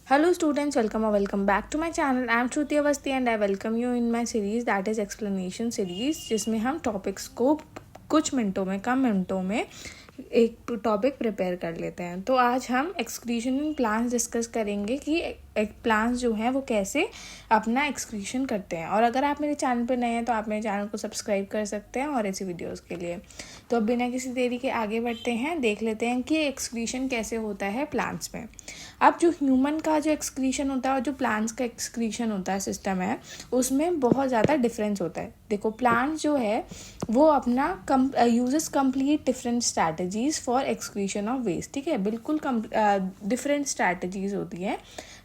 Hello students, welcome or welcome back to my channel. I am Shruti Avasti and I welcome you in my series that is explanation series, जिसमें हम topics को कुछ मिनटों में, कम मिनटों में एक टॉपिक प्रिपेयर कर लेते हैं। तो आज हम एक्सक्रीशन इन प्लांट्स डिस्कस करेंगे कि प्लांट्स जो हैं वो कैसे अपना एक्सक्रीशन करते हैं। और अगर आप मेरे चैनल पर नए हैं तो आप मेरे चैनल को सब्सक्राइब कर सकते हैं और ऐसी वीडियोस के लिए। तो अब बिना किसी देरी के आगे बढ़ते हैं, देख लेते हैं कि एक्सक्रीशन कैसे होता है प्लांट्स में। अब जो ह्यूमन का जो एक्सक्रीशन होता है और जो प्लांट्स का एक्सक्रीशन होता है सिस्टम है, उसमें बहुत ज़्यादा डिफरेंस होता है। देखो, प्लांट्स जो है वो अपना uses complete different strategies for excretion of waste. ठीक है, बिल्कुल डिफरेंट स्ट्रैटेजीज होती हैं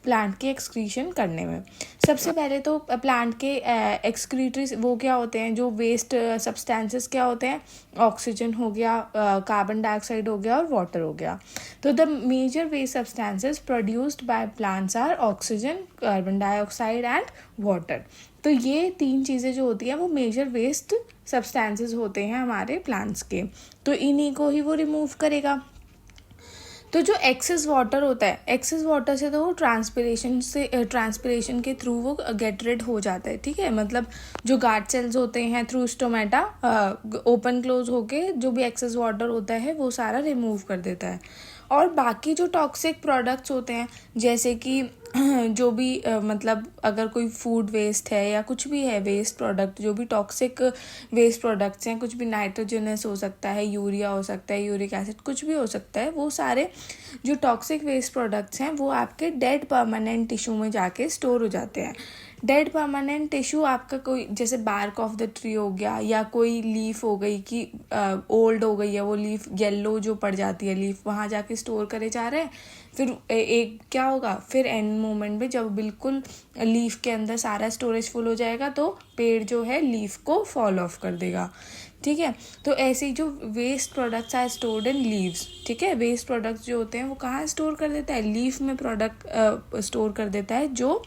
प्लांट के एक्सक्रीशन करने में। सबसे पहले तो प्लांट के एक्सक्रीटरीज वो क्या होते हैं, जो वेस्ट सब्सटेंसेस क्या होते हैं, ऑक्सीजन हो गया, कार्बन डाइऑक्साइड हो गया और वाटर हो गया। तो the major waste substances produced by plants are oxygen, carbon dioxide and water. तो ये तीन चीज़ें जो होती हैं वो मेजर वेस्ट सब्सटेंसेस होते हैं हमारे प्लांट्स के। तो इन्हीं को ही वो रिमूव करेगा। तो जो एक्सेस वाटर होता है, एक्सेस वाटर से तो वो ट्रांसपिरेशन के थ्रू वो गेट रिड हो जाता है। ठीक है, मतलब जो गार्ड सेल्स होते हैं थ्रू स्टोमेटा ओपन क्लोज होके जो भी एक्सेस वाटर होता है वो सारा रिमूव कर देता है। और बाकी जो टॉक्सिक प्रोडक्ट्स होते हैं, जैसे कि जो भी मतलब अगर कोई फूड वेस्ट है या कुछ भी है वेस्ट प्रोडक्ट, जो भी टॉक्सिक वेस्ट प्रोडक्ट्स हैं, कुछ भी नाइट्रोजनस हो सकता है, यूरिया हो सकता है, यूरिक एसिड, कुछ भी हो सकता है, वो सारे जो टॉक्सिक वेस्ट प्रोडक्ट्स हैं वो आपके डेड परमानेंट टिश्यू में जाके स्टोर हो जाते हैं। डेड परमानेंट टिश्यू आपका कोई जैसे बार्क ऑफ द ट्री हो गया, या कोई लीफ हो गई कि ओल्ड हो गई है वो लीफ, येलो जो पड़ जाती है लीफ, वहाँ जाके स्टोर करे जा रहे हैं। फिर एक क्या होगा, फिर एंड मोमेंट में जब बिल्कुल लीफ के अंदर सारा स्टोरेज फुल हो जाएगा तो पेड़ जो है लीफ को फॉल ऑफ कर देगा। ठीक है, तो ऐसे जो waste products are stored in leaves. ठीक है, वेस्ट प्रोडक्ट्स जो होते हैं वो कहाँ स्टोर कर देता है, लीफ में प्रोडक्ट स्टोर कर देता है, जो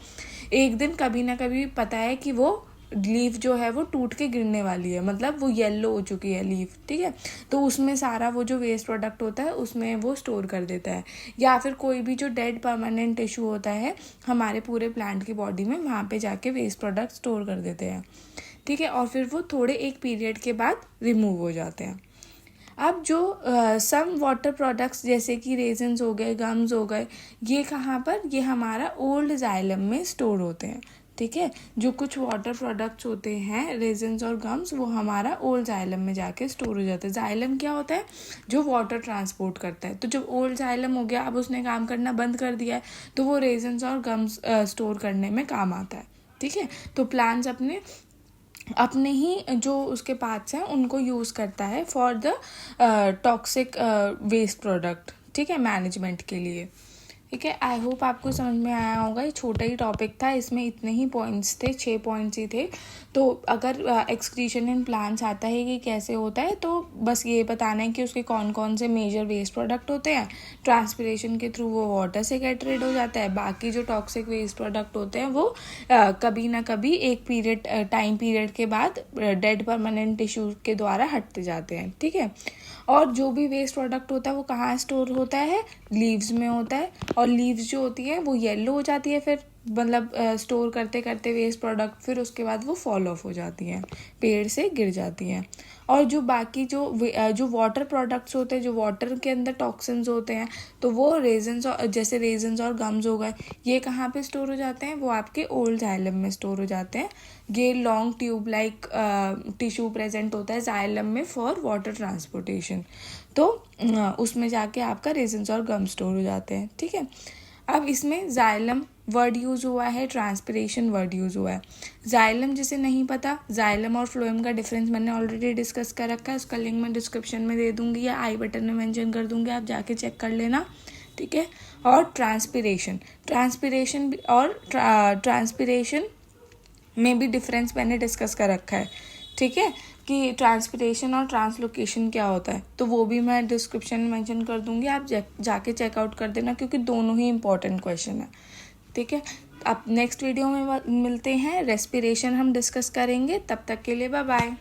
एक दिन कभी ना कभी पता है कि वो लीफ जो है वो टूट के गिरने वाली है, मतलब वो येलो हो चुकी है लीफ। ठीक है, तो उसमें सारा वो जो वेस्ट प्रोडक्ट होता है उसमें वो स्टोर कर देता है। या फिर कोई भी जो डेड परमानेंट टिश्यू होता है हमारे पूरे प्लांट की बॉडी में, वहाँ पे जाके वेस्ट प्रोडक्ट स्टोर कर देते हैं। ठीक है, और फिर वो थोड़े एक पीरियड के बाद रिमूव हो जाते हैं। अब जो सम वाटर प्रोडक्ट्स जैसे कि रेजन्स हो गए, गम्स हो गए, ये कहाँ पर, ये हमारा ओल्ड जाइलम में स्टोर होते हैं। ठीक है, जो कुछ वाटर प्रोडक्ट्स होते हैं रेजन्स और गम्स, वो हमारा ओल्ड जाइलम में जाके स्टोर हो जाते हैं। जाइलम क्या होता है, जो वाटर ट्रांसपोर्ट करता है। तो जब ओल्ड जाइलम हो गया, अब उसने काम करना बंद कर दिया है, तो वो रेजन्स और गम्स स्टोर करने में काम आता है। ठीक है, तो प्लांट्स अपने ही जो उसके पार्ट्स हैं उनको यूज़ करता है for the toxic waste product. ठीक है, मैनेजमेंट के लिए। ठीक है, आई होप आपको समझ में आया होगा। ये छोटा ही टॉपिक था, इसमें इतने ही पॉइंट्स थे, 6 पॉइंट्स ही थे। तो अगर एक्सक्रीशन इन प्लांट्स आता है कि कैसे होता है, तो बस ये बताना है कि उसके कौन कौन से मेजर वेस्ट प्रोडक्ट होते हैं। ट्रांसपिरेशन के थ्रू वो वाटर से गेट रिड हो जाता है। बाकी जो टॉक्सिक वेस्ट प्रोडक्ट होते हैं वो कभी ना कभी एक टाइम पीरियड के बाद डेड परमानेंट टिश्यू के द्वारा हटते जाते हैं। ठीक है, और जो भी वेस्ट प्रोडक्ट होता है वो कहाँ स्टोर होता है, लीव्स में होता है। और लीव्स जो होती है वो येलो हो जाती है, फिर मतलब स्टोर करते करते वेस्ट प्रोडक्ट, फिर उसके बाद वो फॉल ऑफ हो जाती हैं, पेड़ से गिर जाती हैं। और जो बाकी जो वाटर प्रोडक्ट्स होते हैं, जो वाटर के अंदर टॉक्सिन्स होते हैं, तो वो जैसे रेजन्स और गम्स हो गए, ये कहाँ पे स्टोर हो जाते हैं, वो आपके ओल्ड जाइलम में स्टोर हो जाते हैं। ये long tube like tissue present होता है जाइलम में फॉर वाटर ट्रांसपोर्टेशन। तो उसमें जाके आपका रेजन्स और गम स्टोर हो जाते हैं। ठीक है, अब इसमें जाइलम वर्ड यूज़ हुआ है, ट्रांसपिरेशन वर्ड यूज़ हुआ है। जाइलम जिसे नहीं पता, जाइलम और फ्लोएम का डिफरेंस मैंने ऑलरेडी डिस्कस कर रखा है, उसका लिंक मैं डिस्क्रिप्शन में दे दूंगी या आई बटन में मेंशन कर दूंगी, आप जाके चेक कर लेना। ठीक है, और ट्रांसपिरेशन में भी डिफरेंस मैंने डिस्कस कर रखा है। ठीक है, कि ट्रांसपिरेशन और ट्रांसलोकेशन क्या होता है, तो वो भी मैं डिस्क्रिप्शन में मेंशन कर दूंगी, आप जाके चेकआउट कर देना, क्योंकि दोनों ही इंपॉर्टेंट क्वेश्चन है। ठीक है, अब नेक्स्ट वीडियो में मिलते हैं, रेस्पिरेशन हम डिस्कस करेंगे। तब तक के लिए बाय बाय।